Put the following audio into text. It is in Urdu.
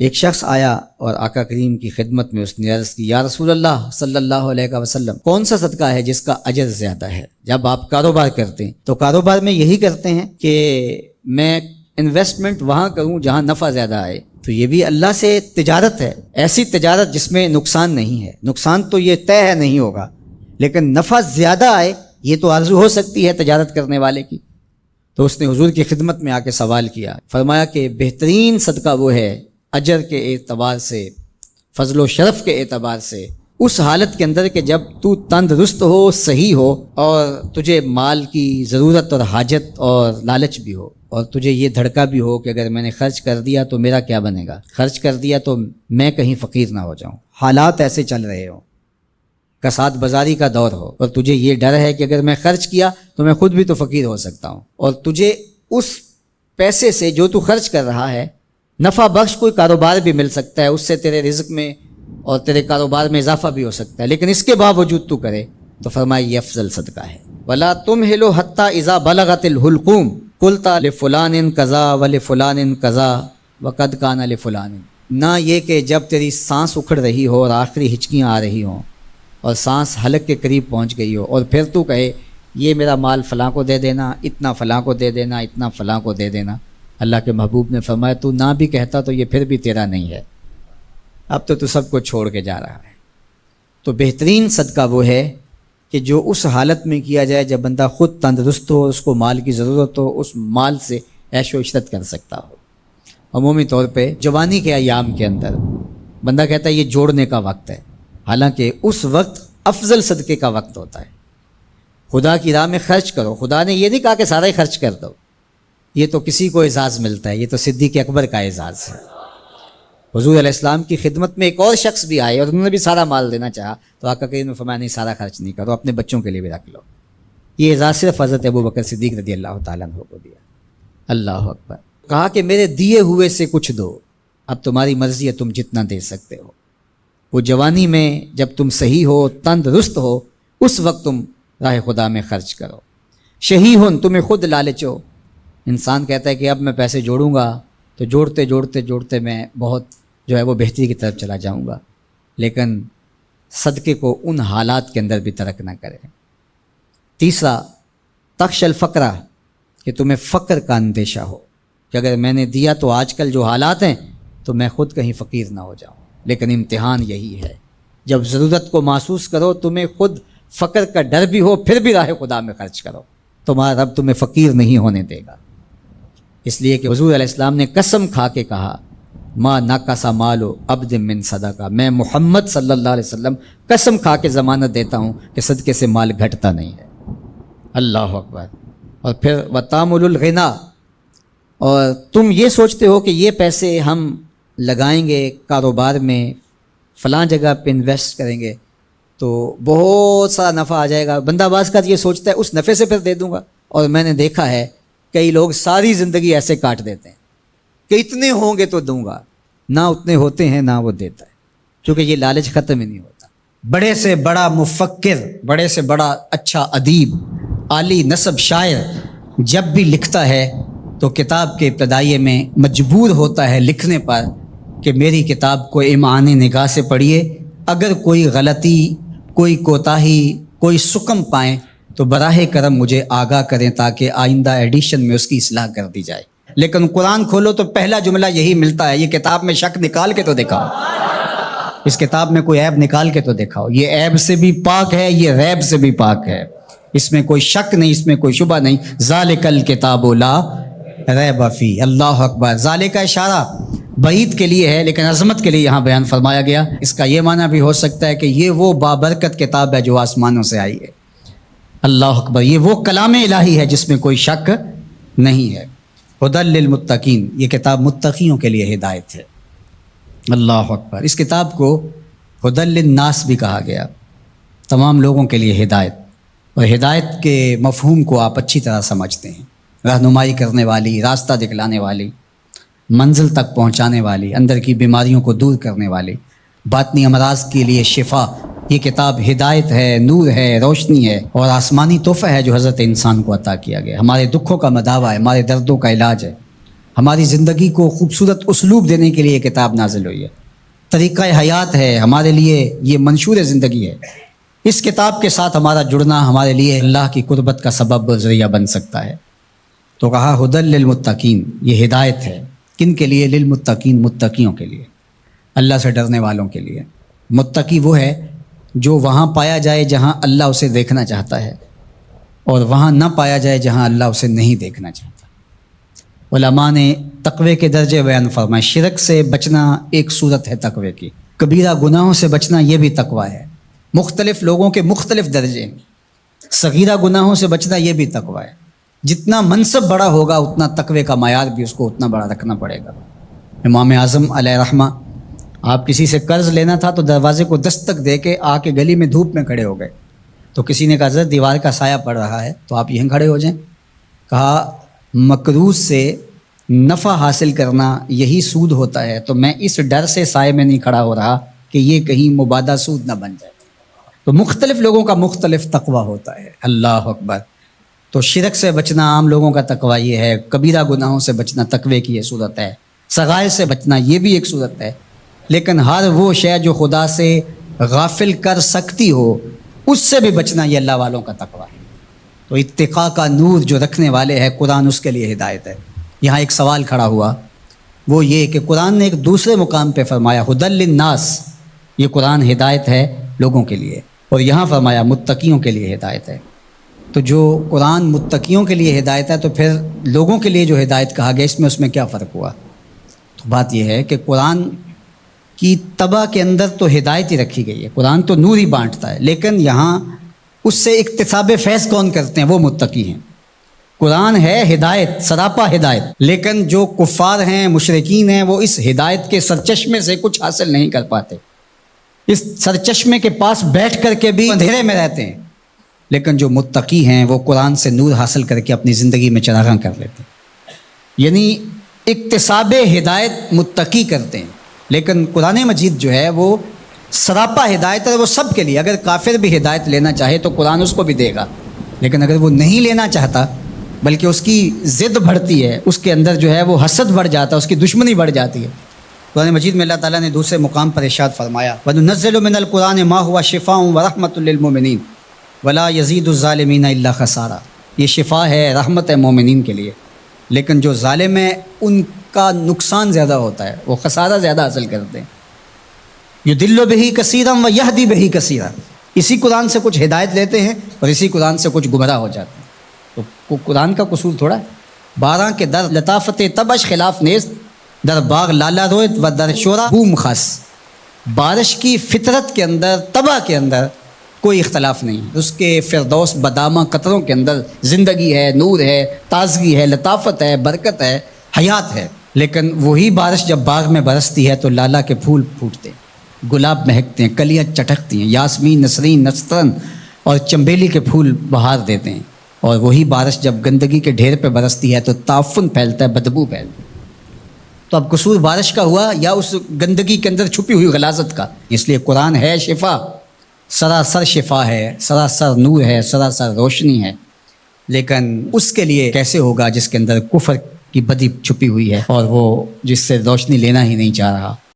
ایک شخص آیا اور آقا کریم کی خدمت میں اس نے عرض کی، یا رسول اللہ صلی اللہ علیہ وسلم، کون سا صدقہ ہے جس کا اجر زیادہ ہے؟ جب آپ کاروبار کرتے ہیں تو کاروبار میں یہی کرتے ہیں کہ میں انویسٹمنٹ وہاں کروں جہاں نفع زیادہ آئے، تو یہ بھی اللہ سے تجارت ہے، ایسی تجارت جس میں نقصان نہیں ہے۔ نقصان تو یہ طے ہے نہیں ہوگا، لیکن نفع زیادہ آئے یہ تو آرزو ہو سکتی ہے تجارت کرنے والے کی۔ تو اس نے حضور کی خدمت میں آ کے سوال کیا، فرمایا کہ بہترین صدقہ وہ ہے اجر کے اعتبار سے، فضل و شرف کے اعتبار سے، اس حالت کے اندر کہ جب تو تندرست ہو، صحیح ہو، اور تجھے مال کی ضرورت اور حاجت اور لالچ بھی ہو، اور تجھے یہ دھڑکا بھی ہو کہ اگر میں نے خرچ کر دیا تو میرا کیا بنے گا، خرچ کر دیا تو میں کہیں فقیر نہ ہو جاؤں، حالات ایسے چل رہے ہوں، کساد بازاری کا دور ہو، اور تجھے یہ ڈر ہے کہ اگر میں خرچ کیا تو میں خود بھی تو فقیر ہو سکتا ہوں، اور تجھے اس پیسے سے جو تو خرچ کر رہا ہے نفع بخش کوئی کاروبار بھی مل سکتا ہے، اس سے تیرے رزق میں اور تیرے کاروبار میں اضافہ بھی ہو سکتا ہے، لیکن اس کے باوجود تو کرے، تو فرمایا یہ افضل صدقہ ہے۔ وَلَا تُمْهِلُ حَتَّى إِذَا بَلَغَتِ الْحُلْقُومَ قُلْتَ لِفُلَانٍ كَذَا وَلِفُلَانٍ كَذَا وَقَدْ كَانَ لِفُلَانٍ، نہ یہ کہ جب تیری سانس اکھڑ رہی ہو اور آخری ہچکیاں آ رہی ہوں اور سانس حلق کے قریب پہنچ گئی ہو، اور پھر تو کہے یہ میرا مال فلاں کو دے دینا، اتنا فلاں کو دے دینا، اتنا فلاں کو دے دینا۔ اللہ کے محبوب نے فرمایا تو نہ بھی کہتا تو یہ پھر بھی تیرا نہیں ہے، اب تو سب کو چھوڑ کے جا رہا ہے۔ تو بہترین صدقہ وہ ہے کہ جو اس حالت میں کیا جائے جب بندہ خود تندرست ہو، اس کو مال کی ضرورت ہو، اس مال سے عیش و عشرت کر سکتا ہو۔ عمومی طور پہ جوانی کے ایام کے اندر بندہ کہتا ہے یہ جوڑنے کا وقت ہے، حالانکہ اس وقت افضل صدقے کا وقت ہوتا ہے۔ خدا کی راہ میں خرچ کرو، خدا نے یہ نہیں کہا کہ سارا ہی خرچ کر دو، یہ تو کسی کو اعزاز ملتا ہے، یہ تو صدیق اکبر کا اعزاز ہے۔ حضور علیہ السلام کی خدمت میں ایک اور شخص بھی آئے اور انہوں نے بھی سارا مال دینا چاہا، تو آقا کریم نے فرمایا نہیں، سارا خرچ نہیں کرو، اپنے بچوں کے لیے بھی رکھ لو۔ یہ اعزاز صرف حضرت ابوبکر صدیق رضی اللہ تعالیٰ عنہ کو دیا۔ اللہ اکبر۔ کہا کہ میرے دیے ہوئے سے کچھ دو، اب تمہاری مرضی ہے، تم جتنا دے سکتے ہو۔ وہ جوانی میں جب تم صحیح ہو، تندرست ہو، اس وقت تم راہ خدا میں خرچ کرو۔ شہی ہن، تمہیں خود لالچ ہو، انسان کہتا ہے کہ اب میں پیسے جوڑوں گا تو جوڑتے جوڑتے جوڑتے میں بہت جو ہے وہ بہتری کی طرف چلا جاؤں گا، لیکن صدقے کو ان حالات کے اندر بھی ترک نہ کرے۔ تیسرا، تخش الفقرہ، کہ تمہیں فقر کا اندیشہ ہو کہ اگر میں نے دیا تو آج کل جو حالات ہیں تو میں خود کہیں فقیر نہ ہو جاؤں، لیکن امتحان یہی ہے جب ضرورت کو محسوس کرو، تمہیں خود فقر کا ڈر بھی ہو، پھر بھی راہ خدا میں خرچ کرو، تمہارا رب تمہیں فقیر نہیں ہونے دے گا۔ اس لیے کہ حضور علیہ السلام نے قسم کھا کے کہا، ما نقص مال عبد من صدقہ، میں محمد صلی اللہ علیہ وسلم قسم کھا کے ضمانت دیتا ہوں کہ صدقے سے مال گھٹتا نہیں ہے۔ اللہ اکبر۔ اور پھر وتامل الغنا، اور تم یہ سوچتے ہو کہ یہ پیسے ہم لگائیں گے کاروبار میں، فلاں جگہ پہ انویسٹ کریں گے تو بہت سارا نفع آ جائے گا، بندہ باز کا یہ سوچتا ہے اس نفع سے پھر دے دوں گا۔ اور میں نے دیکھا ہے کئی لوگ ساری زندگی ایسے کاٹ دیتے ہیں کہ اتنے ہوں گے تو دوں گا، نہ اتنے ہوتے ہیں نہ وہ دیتا ہے، کیونکہ یہ لالچ ختم ہی نہیں ہوتا۔ بڑے سے بڑا مفکر، بڑے سے بڑا اچھا ادیب، عالی نسب شاعر جب بھی لکھتا ہے تو کتاب کے ابتدائیے میں مجبور ہوتا ہے لکھنے پر کہ میری کتاب کو امعان نگاہ سے پڑھیے، اگر کوئی غلطی، کوئی کوتاہی، کوئی سکم پائیں تو براہ کرم مجھے آگاہ کریں تاکہ آئندہ ایڈیشن میں اس کی اصلاح کر دی جائے۔ لیکن قرآن کھولو تو پہلا جملہ یہی ملتا ہے، یہ کتاب میں شک نکال کے تو دکھاؤ، اس کتاب میں کوئی عیب نکال کے تو دکھاؤ، یہ عیب سے بھی پاک ہے، یہ ریب سے بھی پاک ہے، اس میں کوئی شک نہیں، اس میں کوئی شبہ نہیں۔ ذالک الکتاب لا ریب فیہ۔ اللہ اکبر۔ ذالک کا اشارہ بعید کے لیے ہے لیکن عظمت کے لیے یہاں بیان فرمایا گیا۔ اس کا یہ معنی بھی ہو سکتا ہے کہ یہ وہ بابرکت کتاب ہے جو آسمانوں سے آئی ہے۔ اللہ اکبر۔ یہ وہ کلام الہی ہے جس میں کوئی شک نہیں ہے۔ ھدی للمتقین، یہ کتاب متقیوں کے لیے ہدایت ہے۔ اللہ اکبر۔ اس کتاب کو ھدی للناس بھی کہا گیا، تمام لوگوں کے لیے ہدایت، اور ہدایت کے مفہوم کو آپ اچھی طرح سمجھتے ہیں، رہنمائی کرنے والی، راستہ دکھلانے والی، منزل تک پہنچانے والی، اندر کی بیماریوں کو دور کرنے والی، باطنی امراض کے لیے شفا۔ یہ کتاب ہدایت ہے، نور ہے، روشنی ہے، اور آسمانی تحفہ ہے جو حضرت انسان کو عطا کیا گیا، ہمارے دکھوں کا مداوا ہے، ہمارے دردوں کا علاج ہے، ہماری زندگی کو خوبصورت اسلوب دینے کے لیے یہ کتاب نازل ہوئی ہے، طریقہ حیات ہے ہمارے لیے، یہ منشور زندگی ہے۔ اس کتاب کے ساتھ ہمارا جڑنا ہمارے لیے اللہ کی قربت کا سبب اور ذریعہ بن سکتا ہے۔ تو کہا ہدی للمتقین، یہ ہدایت ہے کن کے لیے؟ للمتقین، متقیوں کے لیے، اللہ سے ڈرنے والوں کے لیے۔ متقی وہ ہے جو وہاں پایا جائے جہاں اللہ اسے دیکھنا چاہتا ہے، اور وہاں نہ پایا جائے جہاں اللہ اسے نہیں دیکھنا چاہتا۔ علماء نے تقوی کے درجے بیان فرمائے۔ شرک سے بچنا ایک صورت ہے تقوی کی، کبیرہ گناہوں سے بچنا یہ بھی تقوی ہے۔ مختلف لوگوں کے مختلف درجے ہیں، صغیرہ گناہوں سے بچنا یہ بھی تقوی ہے۔ جتنا منصب بڑا ہوگا اتنا تقوی کا معیار بھی اس کو اتنا بڑا رکھنا پڑے گا۔ امام اعظم علیہ رحمہ، آپ کسی سے قرض لینا تھا تو دروازے کو دستک دے کے آ کے گلی میں دھوپ میں کھڑے ہو گئے، تو کسی نے کہا حضرت دیوار کا سایہ پڑ رہا ہے تو آپ یہیں کھڑے ہو جائیں۔ کہا مکروہ سے نفع حاصل کرنا یہی سود ہوتا ہے، تو میں اس ڈر سے سائے میں نہیں کھڑا ہو رہا کہ یہ کہیں مبادہ سود نہ بن جائے۔ تو مختلف لوگوں کا مختلف تقوی ہوتا ہے۔ اللہ اکبر۔ تو شرک سے بچنا عام لوگوں کا تقوی یہ ہے، کبیرہ گناہوں سے بچنا تقوی کی یہ صورت ہے، صغائر سے بچنا یہ بھی ایک صورت ہے، لیکن ہر وہ شے جو خدا سے غافل کر سکتی ہو اس سے بھی بچنا یہ اللہ والوں کا تقوی ہے۔ تو اتقاء کا نور جو رکھنے والے ہیں قرآن، اس کے لیے ہدایت ہے۔ یہاں ایک سوال کھڑا ہوا، وہ یہ کہ قرآن نے ایک دوسرے مقام پہ فرمایا ہدی للناس، یہ قرآن ہدایت ہے لوگوں کے لیے، اور یہاں فرمایا متقیوں کے لیے ہدایت ہے۔ تو جو قرآن متقیوں کے لیے ہدایت ہے تو پھر لوگوں کے لیے جو ہدایت کہا گیا اس میں کیا فرق ہوا؟ تو بات یہ ہے کہ قرآن کی طبع کے اندر تو ہدایت ہی رکھی گئی ہے، قرآن تو نور ہی بانٹتا ہے، لیکن یہاں اس سے اکتساب فیض کون کرتے ہیں؟ وہ متقی ہیں۔ قرآن ہے ہدایت، سراپا ہدایت، لیکن جو کفار ہیں، مشرکین ہیں، وہ اس ہدایت کے سرچشمے سے کچھ حاصل نہیں کر پاتے، اس سرچشمے کے پاس بیٹھ کر کے بھی اندھیرے میں رہتے ہیں۔ لیکن جو متقی ہیں وہ قرآن سے نور حاصل کر کے اپنی زندگی میں چراغاں کر لیتے ہیں، یعنی اکتساب ہدایت متقی کرتے ہیں۔ لیکن قرآن مجید جو ہے وہ سراپا ہدایت ہے، وہ سب کے لیے۔ اگر کافر بھی ہدایت لینا چاہے تو قرآن اس کو بھی دے گا، لیکن اگر وہ نہیں لینا چاہتا بلکہ اس کی ضد بڑھتی ہے، اس کے اندر جو ہے وہ حسد بڑھ جاتا ہے، اس کی دشمنی بڑھ جاتی ہے۔ قرآن مجید میں اللہ تعالیٰ نے دوسرے مقام پر ارشاد فرمایا وَنُنَزِّلُ مِنَ الْقُرْآنِ مَا هُوَ شِفَاءٌ وَرَحْمَةٌ لِّلْمُؤْمِنِينَ وَلَا يَزِيدُ الظَّالِمِينَ إِلَّا خَسَارًا۔ یہ شفا ہے، رحمت ہے مومنین کے لیے، لیکن جو ظالم ہے ان کا نقصان زیادہ ہوتا ہے، وہ خسارہ زیادہ حاصل کرتے ہیں۔ یُضِلُّ بِهِ كَثِيرًا وَيَهْدِي بِهِ كَثِيرًا۔ اسی قرآن سے کچھ ہدایت لیتے ہیں اور اسی قرآن سے کچھ گمراہ ہو جاتے ہیں۔ تو قرآن کا قصور تھوڑا ہے۔ بارہ کے در لطافت تبش خلاف نیز، در باغ لالا رویت و در شورا بوم خاص۔ بارش کی فطرت کے اندر، طبع کے اندر کوئی اختلاف نہیں، اس کے فردوس بدامہ قطروں کے اندر زندگی ہے، نور ہے، تازگی ہے، لطافت ہے، برکت ہے، حیات ہے۔ لیکن وہی بارش جب باغ میں برستی ہے تو لالا کے پھول پھوٹتے ہیں، گلاب مہکتے ہیں، کلیاں چٹکتی ہیں، یاسمین، نسرین، نسترن اور چمبیلی کے پھول بہار دیتے ہیں۔ اور وہی بارش جب گندگی کے ڈھیر پہ برستی ہے تو تعفن پھیلتا ہے، بدبو پھیلتی ہے۔ تو اب قصور بارش کا ہوا یا اس گندگی کے اندر چھپی ہوئی غلاظت کا؟ اس لیے قرآن ہے شفا، سراسر شفا ہے، سراسر نور ہے، سراسر روشنی ہے، لیکن اس کے لیے کیسے ہوگا جس کے اندر کفر کی بدی چھپی ہوئی ہے اور وہ جس سے روشنی لینا ہی نہیں چاہ رہا۔